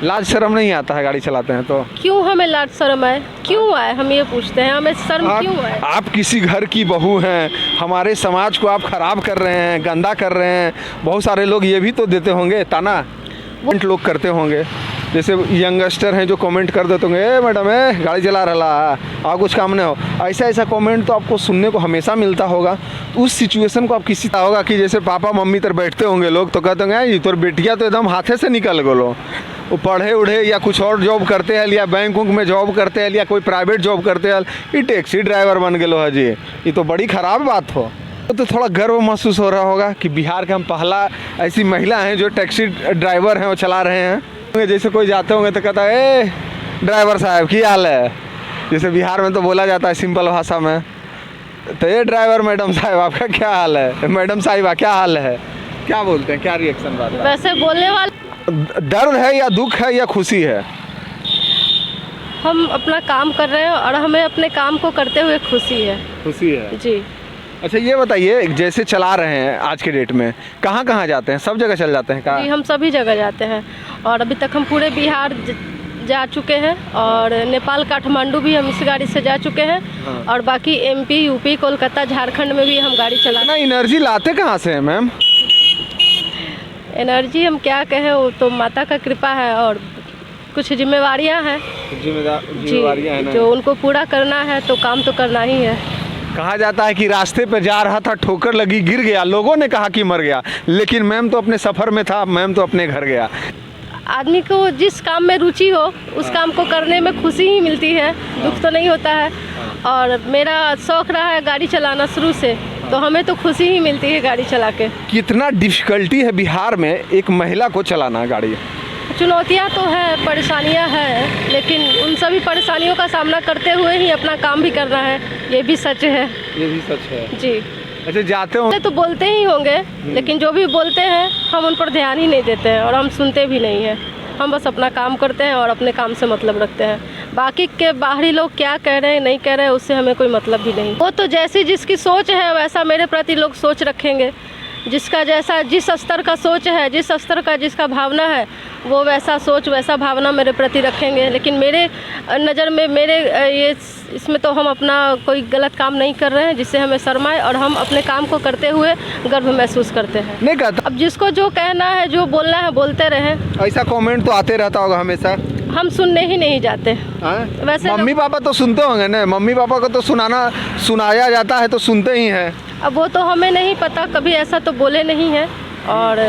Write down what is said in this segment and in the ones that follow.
लाज शर्म नहीं आता है गाड़ी चलाते हैं तो? क्यों हमें लाज शर्म आए? क्यों आए, हम ये पूछते हैं, हमें शर्म क्यों आए? आप किसी घर की बहू हैं, हमारे समाज को आप खराब कर रहे हैं, गंदा कर रहे हैं। बहुत सारे लोग ये भी तो देते होंगे ताना, लोग करते होंगे, जैसे यंगस्टर हैं जो कमेंट कर देते होंगे, ए मैडम गाड़ी चला रहा और कुछ काम नहीं हो। ऐसा ऐसा कमेंट तो आपको सुनने को हमेशा मिलता होगा। उस सिचुएशन को आप किसी तरह होगा कि जैसे पापा मम्मी तर बैठते होंगे लोग तो कहते होंगे ये तो बेटिया तो एकदम हाथे से निकल गलो, वो पढ़े उढ़े या कुछ और जॉब करते हैं या बैंक उंक में जॉब करते हैं या कोई प्राइवेट जॉब करते हैं, ये टैक्सी ड्राइवर बन गए हो जी, ये तो बड़ी ख़राब बात हो। तो थोड़ा गर्व महसूस हो रहा होगा कि बिहार के हम पहला ऐसी महिला हैं जो टैक्सी ड्राइवर हैं, वो चला रहे हैं। जैसे कोई जाते होंगे तो कहता है ए ड्राइवर साहब की हाल है, जैसे बिहार में तो बोला जाता है सिंपल भाषा में, तो ये ड्राइवर मैडम साहब आपका क्या हाल है, मैडम साहिबा क्या हाल है, क्या बोलते हैं, क्या रिएक्शन बात है? वैसे बोलने वाले दर्द है या दुख है या खुशी है? हम अपना काम कर रहे हैं और हमें अपने काम को करते हुए खुशी है। खुशी है जी। अच्छा ये बताइए, जैसे चला रहे हैं आज के डेट में, कहाँ कहाँ जाते हैं? सब जगह चल जाते हैं कहाँ? जी, हम सभी जगह जाते हैं और अभी तक हम पूरे बिहार जा चुके हैं और नेपाल काठमांडू भी हम इस गाड़ी से जा चुके हैं। हाँ। और बाकी MP, UP, कोलकाता, झारखंड में भी हम गाड़ी चलाते हैं। एनर्जी लाते कहाँ से हैं मैम? एनर्जी हम क्या कहें, वो तो माता का कृपा है और कुछ जिम्मेवारियाँ हैं जिम्मेवारियाँ हैं ना? जो उनको पूरा करना है, तो काम तो करना ही है। कहा जाता है कि रास्ते पे जा रहा था, ठोकर लगी, गिर गया, लोगों ने कहा कि मर गया, लेकिन मैम तो अपने सफ़र में था, मैम तो अपने घर गया। आदमी को जिस काम में रुचि हो उस काम को करने में खुशी ही मिलती है, दुख तो नहीं होता है। और मेरा शौक़ रहा है गाड़ी चलाना शुरू से, तो हमें तो खुशी ही मिलती है गाड़ी चला के। कितना डिफ़िकल्टी है बिहार में एक महिला को चलाना गाड़ी? चुनौतियाँ तो है, परेशानियाँ हैं, लेकिन उन सभी परेशानियों का सामना करते हुए ही अपना काम भी करना है, ये भी सच है। ये भी सच है जी। अच्छा जाते हो तो बोलते ही होंगे, लेकिन जो भी बोलते हैं हम उन पर ध्यान ही नहीं देते हैं और हम सुनते भी नहीं हैं। हम बस अपना काम करते हैं और अपने काम से मतलब रखते हैं। बाकी के बाहरी लोग क्या कह रहे हैं नहीं कह रहे हैं उससे हमें कोई मतलब भी नहीं। वो तो जैसी जिसकी सोच है वैसा मेरे प्रति लोग सोच रखेंगे। जिसका जैसा जिस स्तर का सोच है, जिस स्तर का जिसका भावना है, वो वैसा सोच वैसा भावना मेरे प्रति रखेंगे। लेकिन मेरे नज़र में मेरे ये इसमें तो हम अपना कोई गलत काम नहीं कर रहे हैं जिससे हमें शर्म आए, और हम अपने काम को करते हुए गर्व महसूस करते हैं। नहीं कहता, अब जिसको जो कहना है, जो बोलना है बोलते रहें। ऐसा कमेंट तो आते रहता होगा हमेशा। हम सुनने ही नहीं जाते। वैसे मम्मी पापा तो सुनते होंगे ना? मम्मी पापा को तो सुनाया जाता है तो सुनते ही हैं। अब वो तो हमें नहीं पता, कभी ऐसा तो बोले नहीं हैं, और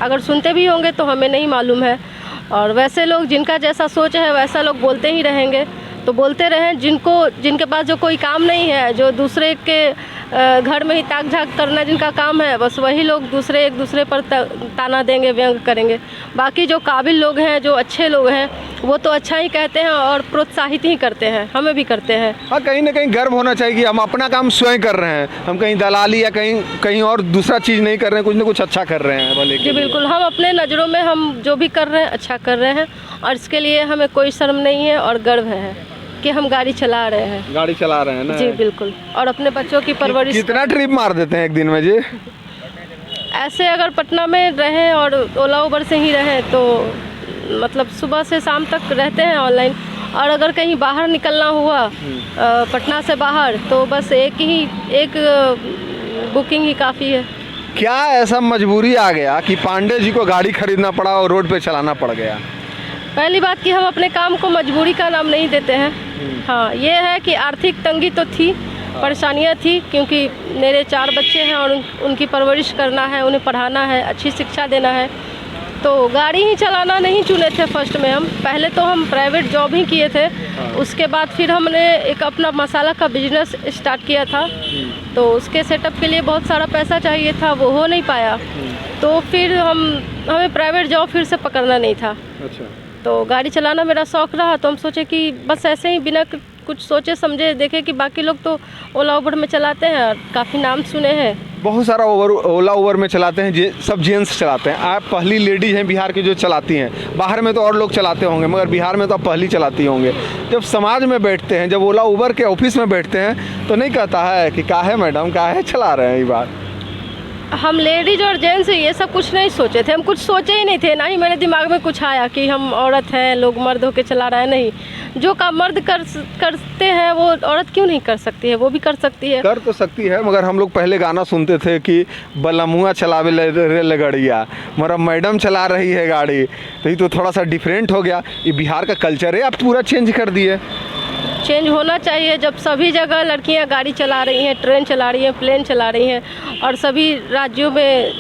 अगर सुनते भी होंगे तो हमें नहीं मालूम है। और वैसे लोग जिनका जैसा सोच है वैसा लोग बोलते ही रहेंगे, तो बोलते रहें। जिनके पास जो कोई काम नहीं है, जो दूसरे के घर में ही ताक झाक करना जिनका काम है, बस वही लोग एक दूसरे पर ताना देंगे, व्यंग करेंगे। बाकी जो काबिल लोग हैं, जो अच्छे लोग हैं, वो तो अच्छा ही कहते हैं और प्रोत्साहित ही करते हैं, हमें भी करते हैं। हाँ, कहीं ना कहीं गर्व होना चाहिए कि हम अपना काम स्वयं कर रहे हैं, हम कहीं दलाली या कहीं और दूसरा चीज़ नहीं कर रहे हैं, कुछ ना कुछ अच्छा कर रहे हैं भले। जी बिल्कुल, हम अपने नज़रों में हम जो भी कर रहे हैं अच्छा कर रहे हैं, और इसके लिए हमें कोई शर्म नहीं है और गर्व है कि हम गाड़ी चला रहे हैं। गाड़ी चला रहे हैं ना? जी बिल्कुल। और अपने बच्चों की परवरिश। कितना ट्रिप मार देते हैं एक दिन में जी? ऐसे अगर पटना में रहें और ओला उबर से ही रहें तो मतलब सुबह से शाम तक रहते हैं ऑनलाइन, और अगर कहीं बाहर निकलना हुआ पटना से बाहर तो बस एक बुकिंग ही काफ़ी है। क्या ऐसा मजबूरी आ गया कि पांडे जी को गाड़ी खरीदना पड़ा और रोड पे चलाना पड़ गया? पहली बात कि हम अपने काम को मजबूरी का नाम नहीं देते हैं। हाँ, ये है कि आर्थिक तंगी तो थी, परेशानियाँ थी, क्योंकि मेरे 4 बच्चे हैं और उनकी परवरिश करना है, उन्हें पढ़ाना है, अच्छी शिक्षा देना है, तो गाड़ी ही चलाना नहीं चुने थे फर्स्ट में हम। पहले तो हम प्राइवेट जॉब ही किए थे, उसके बाद फिर हमने एक अपना मसाला का बिजनेस स्टार्ट किया था, तो उसके सेटअप के लिए बहुत सारा पैसा चाहिए था, वो हो नहीं पाया, तो फिर हमें प्राइवेट जॉब फिर से पकड़ना नहीं था। अच्छा। तो गाड़ी चलाना मेरा शौक़ रहा, तो हम सोचे कि बस ऐसे ही बिना कुछ सोचे समझे देखे कि बाकी लोग तो ओला उबर में चलाते हैं और काफ़ी नाम सुने हैं। बहुत सारा ओला उबर में चलाते हैं, सब जेंट्स चलाते हैं। आप पहली लेडीज हैं बिहार की जो चलाती हैं। बाहर में तो और लोग चलाते होंगे, मगर बिहार में तो आप पहली चलाती होंगे। जब समाज में बैठते हैं, जब ओला उबर के ऑफिस में बैठते हैं, तो नहीं कहता है कि काहे मैडम काहे चला रहे हैं ये बात? हम लेडीज और जेंट्स ये सब कुछ नहीं सोचे थे, हम कुछ सोचे ही नहीं थे, ना ही मेरे दिमाग में कुछ आया कि हम औरत हैं, लोग मर्द होके चला रहा है। नहीं, जो काम मर्द करते हैं वो औरत क्यों नहीं कर सकती है, वो भी कर सकती है। कर तो सकती है, मगर हम लोग पहले गाना सुनते थे कि बलमुआ चलावे रेल गड़िया, मगर मैडम चला रही है गाड़ी, तो ये तो थोड़ा सा डिफरेंट हो गया। ये बिहार का कल्चर है, आप पूरा चेंज कर दिए। चेंज होना चाहिए, जब सभी जगह लड़कियां गाड़ी चला रही हैं, ट्रेन चला रही हैं, प्लेन चला रही हैं और सभी राज्यों में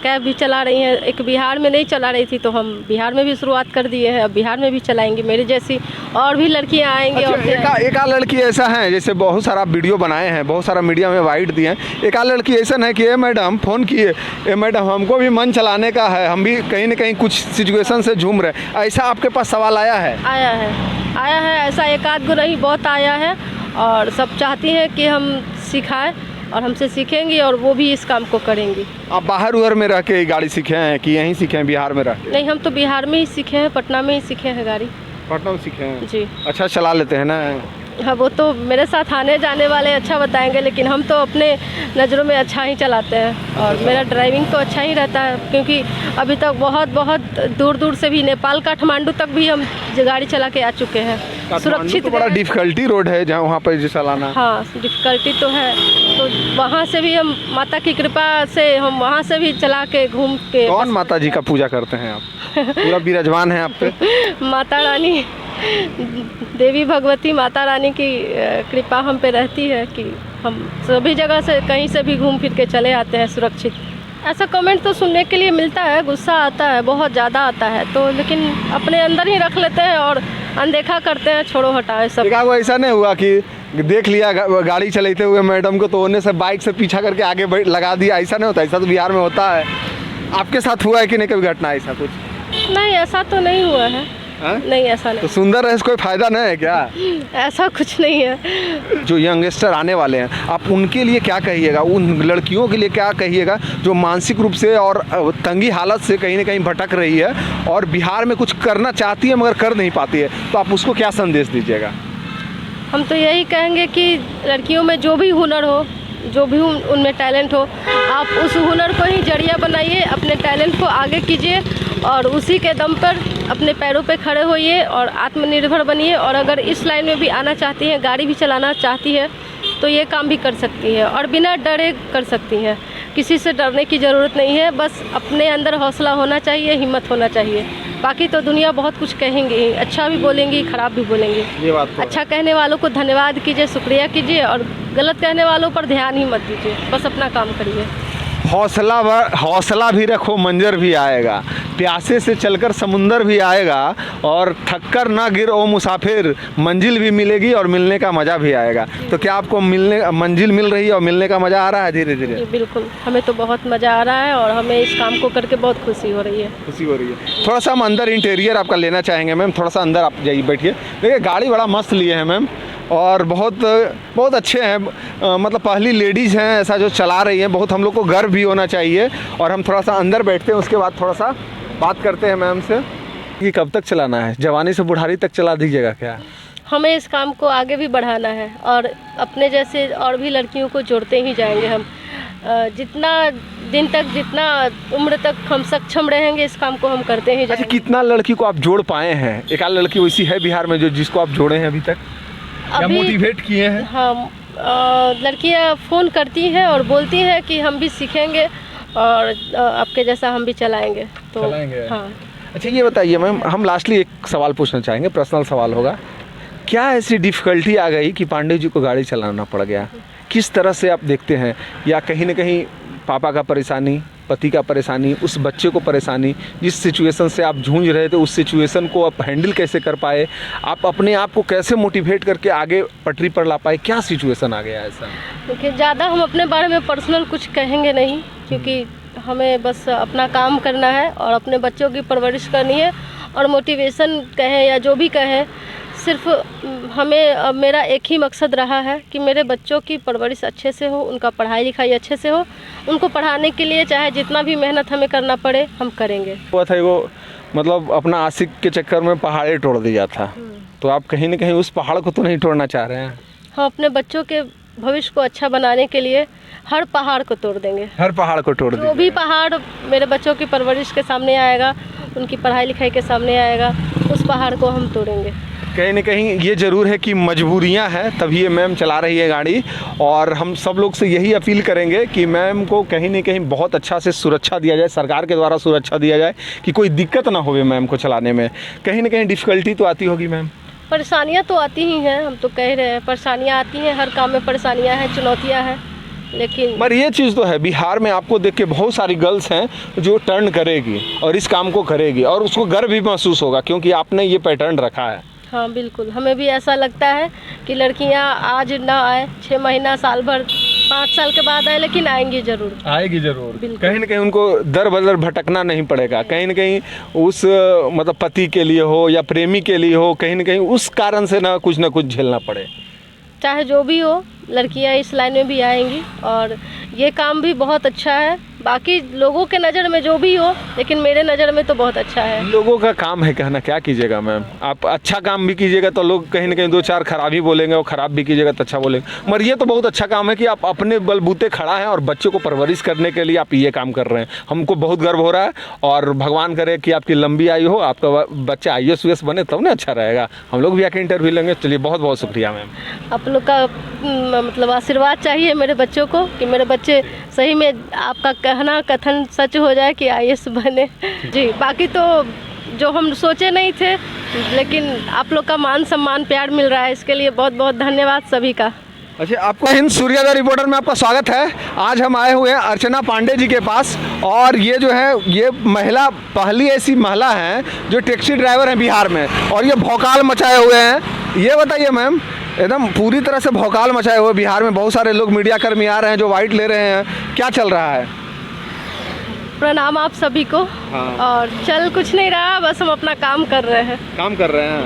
कैब भी चला रही हैं। एक बिहार में नहीं चला रही थी, तो हम बिहार में भी शुरुआत कर दिए हैं, अब बिहार में भी चलाएंगे। मेरी जैसी और भी लड़कियां आएंगी। अच्छा, एक आध लड़की ऐसा है, जैसे बहुत सारा वीडियो बनाए हैं, बहुत सारा मीडिया में वाइट दिए हैं, एक आध लड़की ऐसा है कि ए मैडम फ़ोन किए, ए मैडम हमको भी मन चलाने का है, हम भी कहीं ना कहीं कुछ सिचुएशन से झूम रहे, ऐसा आपके पास सवाल आया है? आया है ऐसा, एक आध गो नहीं, बहुत आया है। और सब चाहती हैं कि हम सिखाएं और हमसे सीखेंगी और वो भी इस काम को करेंगी। आप बाहर उधर में रह के गाड़ी सीखे हैं कि यहीं सीखे हैं बिहार में रह के? नहीं, हम तो बिहार में ही सीखे हैं, पटना में ही सीखे हैं गाड़ी। पटना में सीखे हैं जी। अच्छा चला लेते हैं ना? हाँ, वो तो मेरे साथ आने जाने वाले अच्छा बताएंगे, लेकिन हम तो अपने नज़रों में अच्छा ही चलाते हैं और मेरा ड्राइविंग तो अच्छा ही रहता है, क्योंकि अभी तक बहुत दूर दूर से भी, नेपाल काठमांडू तक भी हम गाड़ी चला के आ चुके हैं। सुरक्षित, तो बड़ा डिफिकल्टी रोड है जहाँ वहाँ पर जो चलाना। हाँ, डिफिकल्टी तो है, तो वहाँ से भी हम माता की कृपा से हम वहाँ से भी चला के घूम के। कौन माता जी का पूजा करते हैं आप? पूरा विराजमान है आप पे? माता रानी, देवी भगवती माता रानी की कृपा हम पे रहती है कि हम सभी जगह से कहीं से भी घूम फिर के चले आते हैं सुरक्षित। ऐसा कमेंट तो सुनने के लिए मिलता है, गुस्सा आता है, बहुत ज़्यादा आता है, तो लेकिन अपने अंदर ही रख लेते हैं और अनदेखा करते हैं, छोड़ो हटाए सब। वो ऐसा नहीं हुआ कि देख लिया गाड़ी चलाते हुए मैडम को, तो उन्हें से बाइक से पीछा करके आगे लगा दिया? ऐसा नहीं होता? ऐसा तो बिहार में होता है। आपके साथ हुआ है कि नहीं कभी घटना ऐसा कुछ? नहीं, ऐसा तो नहीं हुआ है। नहीं, ऐसा नहीं। तो सुंदर है, कोई फायदा नहीं है क्या? ऐसा कुछ नहीं है। जो यंगस्टर आने वाले हैं, आप उनके लिए क्या कहिएगा? उन लड़कियों के लिए क्या कहिएगा जो मानसिक रूप से और तंगी हालत से कहीं ना कहीं भटक रही है और बिहार में कुछ करना चाहती है मगर कर नहीं पाती है, तो आप उसको क्या संदेश दीजिएगा? हम तो यही कहेंगे कि लड़कियों में जो भी हुनर हो, जो भी उनमें टैलेंट हो, आप उस हुनर को ही जरिया बनाइए, अपने टैलेंट को आगे कीजिए और उसी के दम पर अपने पैरों पे खड़े होइए और आत्मनिर्भर बनिए। और अगर इस लाइन में भी आना चाहती हैं, गाड़ी भी चलाना चाहती है, तो ये काम भी कर सकती है और बिना डरे कर सकती हैं। किसी से डरने की ज़रूरत नहीं है, बस अपने अंदर हौसला होना चाहिए, हिम्मत होना चाहिए। बाकी तो दुनिया बहुत कुछ कहेंगी, अच्छा भी बोलेंगी, ख़राब भी बोलेंगी। ये बात तो अच्छा कहने वालों को धन्यवाद कीजिए, शुक्रिया कीजिए और गलत कहने वालों पर ध्यान ही मत दीजिए, बस अपना काम करिए। हौसला भी रखो, मंजर भी आएगा, प्यासे से चलकर समुंदर भी आएगा और थककर ना गिर ओ मुसाफिर, मंजिल भी मिलेगी और मिलने का मज़ा भी आएगा। तो क्या आपको मंजिल मिल रही है और मिलने का मज़ा आ रहा है धीरे धीरे? बिल्कुल, हमें तो बहुत मज़ा आ रहा है और हमें इस काम को करके बहुत खुशी हो रही है। थोड़ा सा हम अंदर इंटीरियर आपका लेना चाहेंगे मैम, थोड़ा सा अंदर आप जाइए, बैठिए। देखिए गाड़ी बड़ा मस्त लिए हैं मैम और बहुत अच्छे हैं, मतलब पहली लेडीज़ हैं ऐसा जो चला रही हैं, बहुत हम लोग को गर्व भी होना चाहिए। और हम थोड़ा सा अंदर बैठते हैं, उसके बाद थोड़ा सा बात करते हैं मैम से कि कब तक चलाना है, जवानी से बुढ़ारी तक चला दीजिएगा क्या? हमें इस काम को आगे भी बढ़ाना है और अपने जैसे और भी लड़कियों को जोड़ते ही जाएंगे हम। जितना दिन तक, जितना उम्र तक हम सक्षम रहेंगे, इस काम को हम करते ही जाएंगे। अच्छा, कितना लड़की को आप जोड़ पाए हैं? एक आध लड़की वैसी है बिहार में जो जिसको आप जोड़े हैं अभी तक या मोटिवेट किए हैं? हाँ, लड़कियाँ फ़ोन करती हैं और बोलती हैं कि हम भी सीखेंगे और आपके जैसा हम भी चलाएंगे। हाँ। अच्छा ये बताइए मैम, हम लास्टली एक सवाल पूछना चाहेंगे, पर्सनल सवाल होगा। क्या ऐसी डिफ़िकल्टी आ गई कि पांडे जी को गाड़ी चलाना पड़ गया? किस तरह से आप देखते हैं? या कहीं ना कहीं पापा का परेशानी, पति का परेशानी, उस बच्चे को परेशानी, जिस सिचुएशन से आप जूझ रहे थे, उस सिचुएशन को आप हैंडल कैसे कर पाए? आप अपने आप को कैसे मोटिवेट करके आगे पटरी पर ला पाए? क्या सिचुएशन आ गया ऐसा? क्योंकि ज़्यादा हम अपने बारे में पर्सनल कुछ कहेंगे नहीं, क्योंकि हमें बस अपना काम करना है और अपने बच्चों की परवरिश करनी है। और मोटिवेशन कहें या जो भी कहें, सिर्फ हमें, मेरा एक ही मकसद रहा है कि मेरे बच्चों की परवरिश अच्छे से हो, उनका पढ़ाई लिखाई अच्छे से हो। उनको पढ़ाने के लिए चाहे जितना भी मेहनत हमें करना पड़े, हम करेंगे। हुआ था वो, मतलब अपना आशिक के चक्कर में पहाड़े तोड़ दिया था, तो आप कहीं ना कहीं उस पहाड़ को तो नहीं तोड़ना चाह रहे हैं? हम अपने बच्चों के भविष्य को अच्छा बनाने के लिए हर पहाड़ को तोड़ देंगे। हर पहाड़ को तोड़ जो देंगे। भी पहाड़ मेरे बच्चों की परवरिश के सामने आएगा, उनकी पढ़ाई लिखाई के सामने आएगा, उस पहाड़ को हम तोड़ेंगे। कहीं ना कहीं ये ज़रूर है कि मजबूरियां हैं, तभी ये मैम चला रही है गाड़ी। और हम सब लोग से यही अपील करेंगे कि मैम को कहीं ना कहीं बहुत अच्छा से सुरक्षा दिया जाए, सरकार के द्वारा सुरक्षा दिया जाए कि कोई दिक्कत ना होवे मैम को चलाने में। कहीं ना कहीं डिफ़िकल्टी तो आती होगी मैम। परेशानियाँ तो आती ही हैं, हम तो कह रहे हैं परेशानियाँ आती हैं, हर काम में परेशानियाँ हैं, चुनौतियाँ हैं, लेकिन पर ये चीज़ तो है, बिहार में आपको देख के बहुत सारी गर्ल्स हैं जो टर्न करेगी और इस काम को करेगी और उसको गर्व भी महसूस होगा क्योंकि आपने ये पैटर्न रखा है। हाँ बिल्कुल, हमें भी ऐसा लगता है कि लड़कियां आज ना आए, 6 महीना, साल भर, 5 साल के बाद आए, लेकिन आएंगी ज़रूर। आएगी ज़रूर। बिल्कुल। कहीं ना कहीं उनको दर बदर भटकना नहीं पड़ेगा, कहीं ना कहीं उस मतलब पति के लिए हो या प्रेमी के लिए हो, कहीं ना कहीं उस कारण से ना कुछ झेलना पड़े। चाहे जो भी हो, लड़कियां इस लाइन में भी आएंगी और ये काम भी बहुत अच्छा है। बाकी लोगों के नज़र में जो भी हो, लेकिन मेरे नज़र में तो बहुत अच्छा है। लोगों का काम है कहना, क्या कीजिएगा मैम। आप अच्छा काम भी कीजिएगा तो लोग कहीं ना कहीं 2-4 खराब ही बोलेंगे और ख़राब भी कीजिएगा तो अच्छा बोलेंगे। मगर ये तो बहुत अच्छा काम है कि आप अपने बलबूते खड़ा हैं और बच्चों को परवरिश करने के लिए आप ये काम कर रहे हैं। हमको बहुत गर्व हो रहा है और भगवान करे कि आपकी लंबी आयु हो, आपका बच्चा IAS US बने, तब ना अच्छा रहेगा। हम लोग भी आके इंटरव्यू लेंगे। चलिए, बहुत बहुत शुक्रिया मैम। आप लोग का मतलब आशीर्वाद चाहिए मेरे बच्चों को कि मेरे बच्चे सही में आपका कहना कथन सच हो जाए कि IAS बने जी। बाकी तो जो हम सोचे नहीं थे, लेकिन आप लोग का मान सम्मान प्यार मिल रहा है, इसके लिए बहुत बहुत धन्यवाद सभी का। अच्छा, आपको हिंद सूर्योदय रिपोर्टर में आपका स्वागत है। आज हम आए हुए हैं अर्चना पांडे जी के पास और ये जो है ये महिला पहली ऐसी महिला हैं जो टैक्सी ड्राइवर हैं बिहार में और ये भौकाल मचाए हुए हैं। ये बताइए मैम, एकदम पूरी तरह से भौकाल मचाए हुए बिहार में बहुत सारे लोग मीडिया कर्मी आ रहे हैं जो वाइट ले रहे हैं, क्या चल रहा है? प्रणाम आप सभी को। हाँ। और चल कुछ नहीं रहा, बस हम अपना काम कर रहे हैं। काम कर रहे हैं।